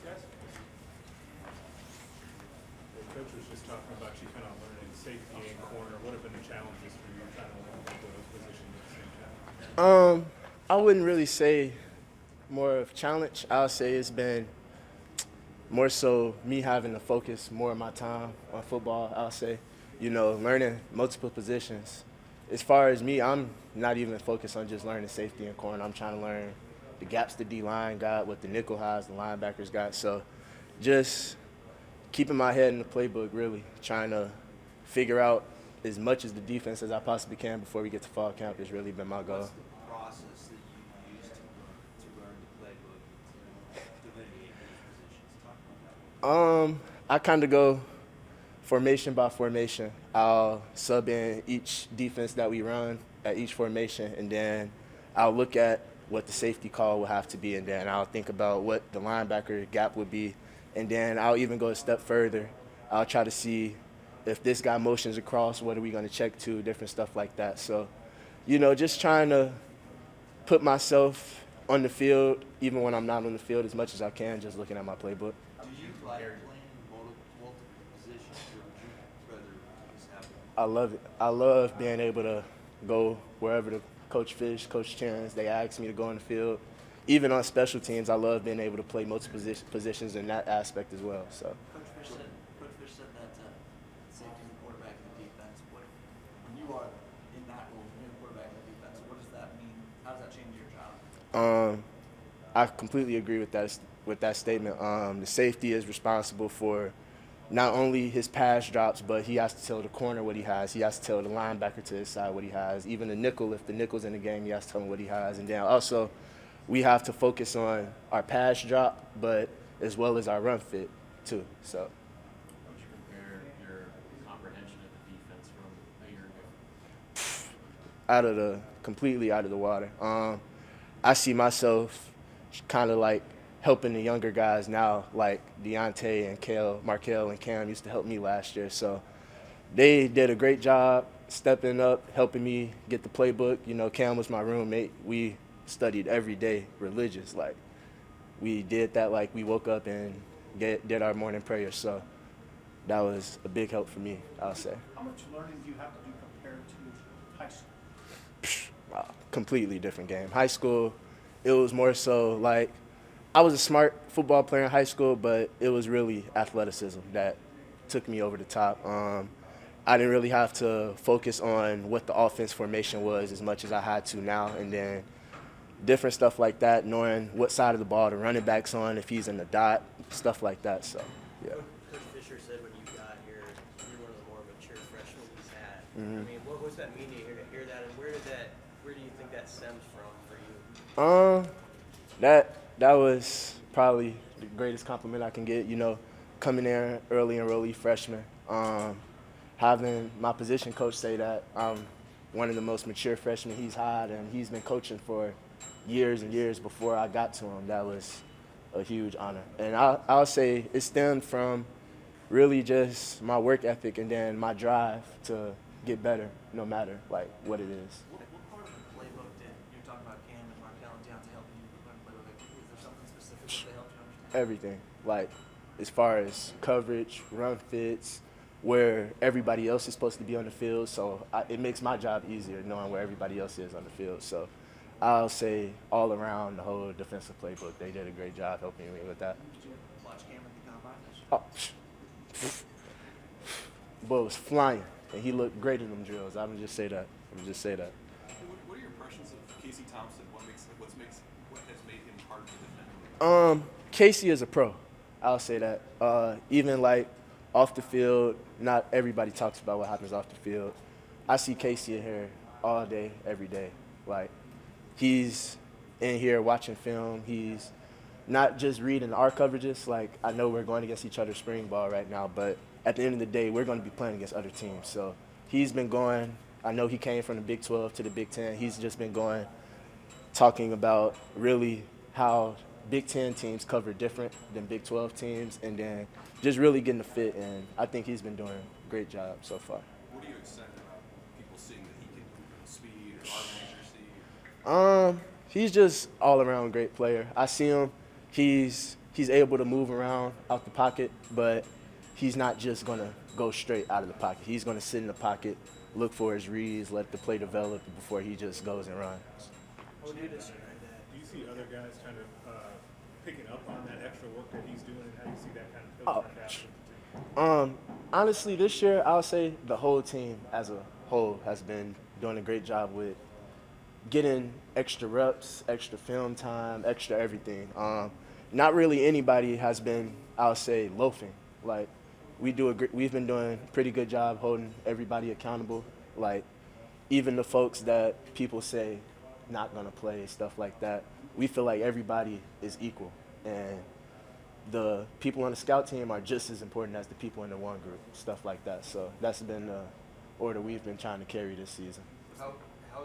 guys. The coach was just talking about you kind of learning safety and corner. What have been the challenges for you trying to learn both of those positions at the same time? I wouldn't really say more of challenge. I'll say it's been more so me having to focus more of my time on football. I'll say, learning multiple positions. As far as me, I'm not even focused on just learning safety and corner. I'm trying to learn the gaps the D line got, what the nickel has, the linebackers got. So, just keeping my head in the playbook, really trying to figure out as much as the defense as I possibly can before we get to fall camp has really been my goal. What's the process that you use to learn the playbook, to delineate those positions? Talk about that. I kind of go formation by formation. I'll sub in each defense that we run at each formation, and then I'll look at what the safety call will have to be, and then I'll think about what the linebacker gap would be, and then I'll even go a step further. I'll try to see if this guy motions across, what are we going to check to, different stuff like that. So, just trying to put myself on the field, even when I'm not on the field, as much as I can, just looking at my playbook. Do you like playing multiple positions, or would you rather just have one? I love it. I love being able to go wherever the coach fish, coach chance, they ask me to go on the field. Even on special teams, I love being able to play multiple positions in that aspect as well. So. Coach Fish said that safety and quarterback in the defense. When you are in that role, when you're a quarterback in the defense, what does that mean? How does that change your job? I completely agree with that statement. The safety is responsible for not only his pass drops, but he has to tell the corner what he has. He has to tell the linebacker to his side what he has. Even the nickel, if the nickel's in the game, he has to tell him what he has. And then also, we have to focus on our pass drop, but as well as our run fit too. So. How would you compare your comprehension of the defense from a year ago? Completely out of the water. I see myself kind of like helping the younger guys now, like Deontay and Markel and Cam used to help me last year. So they did a great job stepping up, helping me get the playbook. Cam was my roommate. We studied every day, religious. Like, we did that like we woke up and did our morning prayer. So that was a big help for me, I'll say. How much learning do you have to do compared to high school? Completely different game. High school, it was more so like I was a smart football player in high school, but it was really athleticism that took me over the top. I didn't really have to focus on what the offense formation was as much as I had to now, and then different stuff like that, knowing what side of the ball the running back's on, if he's in the dot, stuff like that. So, yeah. Coach Fisher said when you got here, you're one of the more mature freshmen he's had. Mm-hmm. I mean, what does that mean to you to hear that, and where do you think that stems from for you? That was probably the greatest compliment I can get. Coming there early enrollee freshman, having my position coach say that I'm one of the most mature freshmen he's had, and he's been coaching for years and years before I got to him. That was a huge honor, and I'll say it stemmed from really just my work ethic and then my drive to get better, no matter like what it is. What part of the playbook did you're talking about Cam and Markel and Deontay helping you learn the playbook? Is there something specific that they helped you understand? Everything, like as far as coverage, run fits, where everybody else is supposed to be on the field. So it makes my job easier knowing where everybody else is on the field. So I'll say all around the whole defensive playbook, they did a great job helping me with that. Did you watch Cam at the combine this year? Boy was flying, and he looked great in them drills. I'm just say that. What are your impressions of Casey Thompson? What has made him hard to defend? Casey is a pro. I'll say that. Even like off the field, not everybody talks about what happens off the field. I see Casey in here all day, every day. Like, he's in here watching film. He's not just reading our coverages. Like, I know we're going against each other spring ball right now, but at the end of the day, we're going to be playing against other teams. So he's been going. I know he came from the Big 12 to the Big 10. He's just been going, talking about really how Big 10 teams cover different than Big 12 teams, and then just really getting the fit, and I think he's been doing a great job so far. What are you excited about people seeing that he can speed or arm accuracy? He's just all-around great player. I see him. He's he's able to move around out the pocket, but he's not just going to go straight out of the pocket. He's going to sit in the pocket, look for his reads, let the play develop before he just goes and runs. How would you describe that? Do you see other guys kind of picking up on that extra work that he's doing, and how do you see that kind of filtering down to the team? Honestly, this year, I'll say the whole team as a whole has been doing a great job with getting extra reps, extra film time, extra everything. Not really anybody has been, I'll say, loafing. Like, we've been doing a pretty good job holding everybody accountable. Like, even the folks that people say not gonna play, stuff like that, we feel like everybody is equal. And the people on the scout team are just as important as the people in the one group, stuff like that. So that's been the order we've been trying to carry this season. How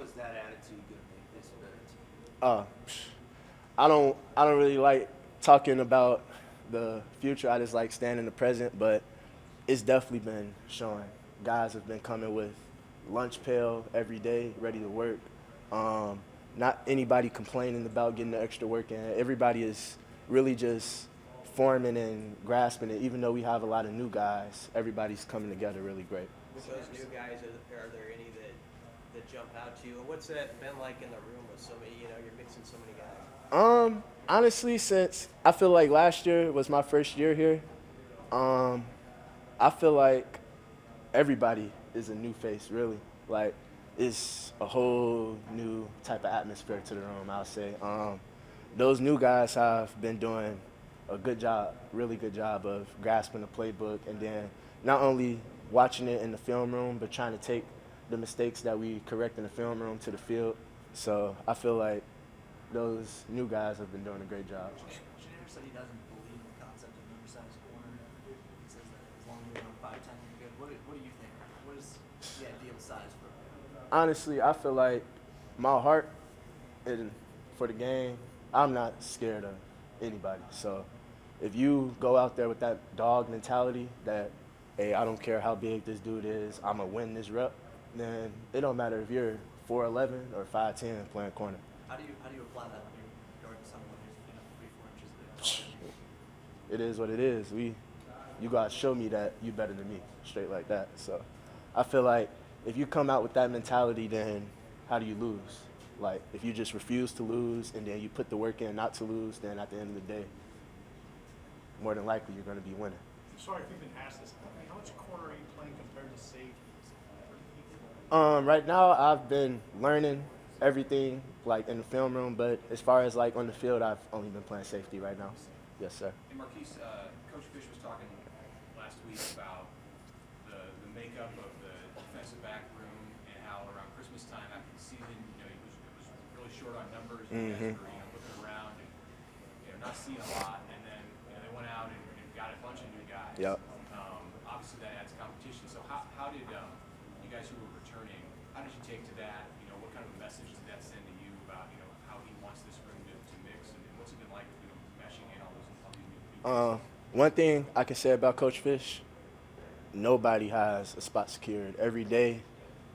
is that attitude going to make this a better team? I don't really like talking about the future. I just like staying in the present, but it's definitely been showing. Guys have been coming with lunch pail every day, ready to work. Not anybody complaining about getting the extra work in. Everybody is really just forming and grasping it. Even though we have a lot of new guys, everybody's coming together really great. With those new guys, are there any that jump out to you? And what's that been like in the room with so many, you're mixing so many guys? Honestly, since I feel like last year was my first year here, I feel like everybody is a new face, really. Like, it's a whole new type of atmosphere to the room, I'll say. Those new guys have been doing a good job, really good job of grasping the playbook, and then not only watching it in the film room, but trying to take the mistakes that we correct in the film room to the field. So I feel like those new guys have been doing a great job. Jenner said he doesn't believe in the concept of an oversized corner. He says that as long as you're on 5'10", you're good. What do you think? What is the ideal size for him? Honestly, I feel like my heart and for the game, I'm not scared of anybody. So if you go out there with that dog mentality that, hey, I don't care how big this dude is, I'm going to win this rep, then it don't matter if you're 4'11" or 5'10" playing corner. How do you apply that when you're guarding someone who's 3-4 inches big? It is what it is. You got to show me that you better than me, straight like that. So I feel like if you come out with that mentality, then how do you lose? Like, if you just refuse to lose and then you put the work in not to lose, then at the end of the day, more than likely you're going to be winning. Sorry if you've been asked this. How much corner are you playing compared to safety? Right now, I've been learning everything, like, in the film room, but as far as, like, on the field, I've only been playing safety right now. Yes, sir. Hey, Marques, Coach Fish was talking last week about the makeup of the defensive back room and how around Christmas time after the season, it was really short on numbers. You guys were, looking around and not seeing a lot, and then they went out and got a bunch of new guys. Yep. Obviously, that adds competition. So how did you guys who were returning, how did you take to that? What kind of a message did that send to you about how he wants this room to mix, and what's it been like meshing in all these new people? One thing I can say about Coach Fish, nobody has a spot secured. Every day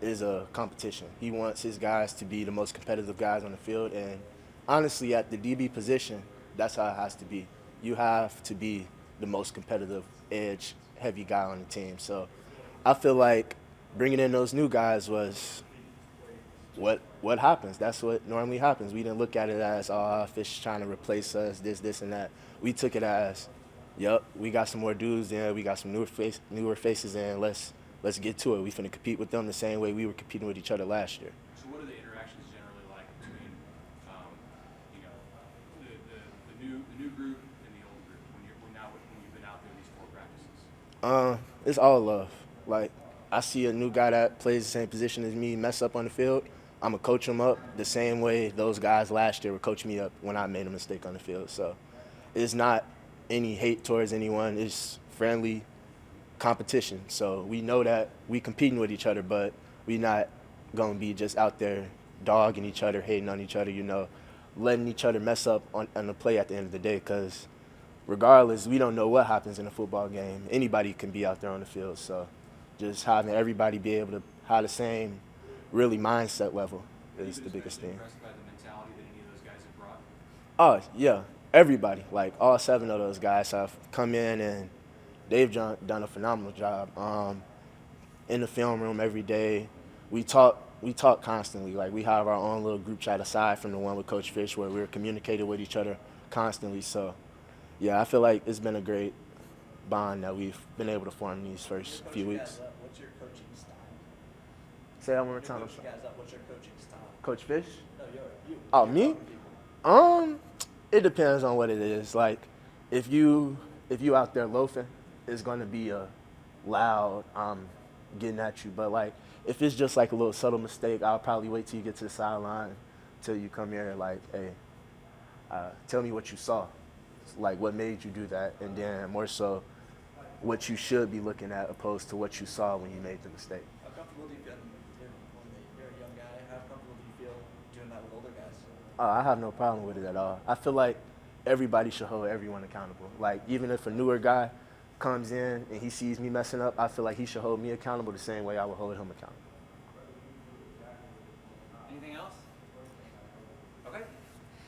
is a competition. He wants his guys to be the most competitive guys on the field, and honestly, at the DB position, that's how it has to be. You have to be the most competitive edge, heavy guy on the team. So I feel like bringing in those new guys was what happens. That's what normally happens. We didn't look at it as, Fish trying to replace us, this, and that. We took it as, yep, we got some more dudes in, we got some newer faces in, let's get to it. We finna compete with them the same way we were competing with each other last year. So what are the interactions generally like between, the new group and the old group when you've been out there these 4 practices? It's all love. Like, I see a new guy that plays the same position as me mess up on the field, I'm going to coach him up the same way those guys last year were coaching me up when I made a mistake on the field. So it's not any hate towards anyone. It's friendly competition. So we know that we competing with each other, but we not going to be just out there dogging each other, hating on each other, letting each other mess up on the play at the end of the day, because regardless, we don't know what happens in a football game. Anybody can be out there on the field. So just having everybody be able to have the same really mindset level is the biggest thing. Impressed by the mentality that any of those guys have brought? Oh, yeah. everybody, like all 7 of those guys have come in and they've done a phenomenal job. In the film room every day, we talk constantly. Like we have our own little group chat aside from the one with Coach Fish where we're communicating with each other constantly. So, yeah, I feel like it's been a great bond that we've been able to form these first few weeks. What's your coaching style? Say that one more When you time. coach you guys up, what's your coaching style? Coach Fish? No, you. Oh, You're me? talking to people. It depends on what it is. Like, if you out there loafing, it's gonna be a loud getting at you. But like, if it's just like a little subtle mistake, I'll probably wait till you get to the sideline, till you come here. Like, hey, tell me what you saw, like what made you do that, and then more so, what you should be looking at opposed to what you saw when you made the mistake. How comfortable do you feel when you're a young guy? How comfortable do you feel doing that with older guys? I have no problem with it at all. I feel like everybody should hold everyone accountable. Like, even if a newer guy comes in and he sees me messing up, I feel like he should hold me accountable the same way I would hold him accountable. Anything else? Okay.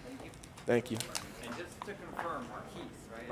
Thank you. Thank you. And just to confirm, Marques, right?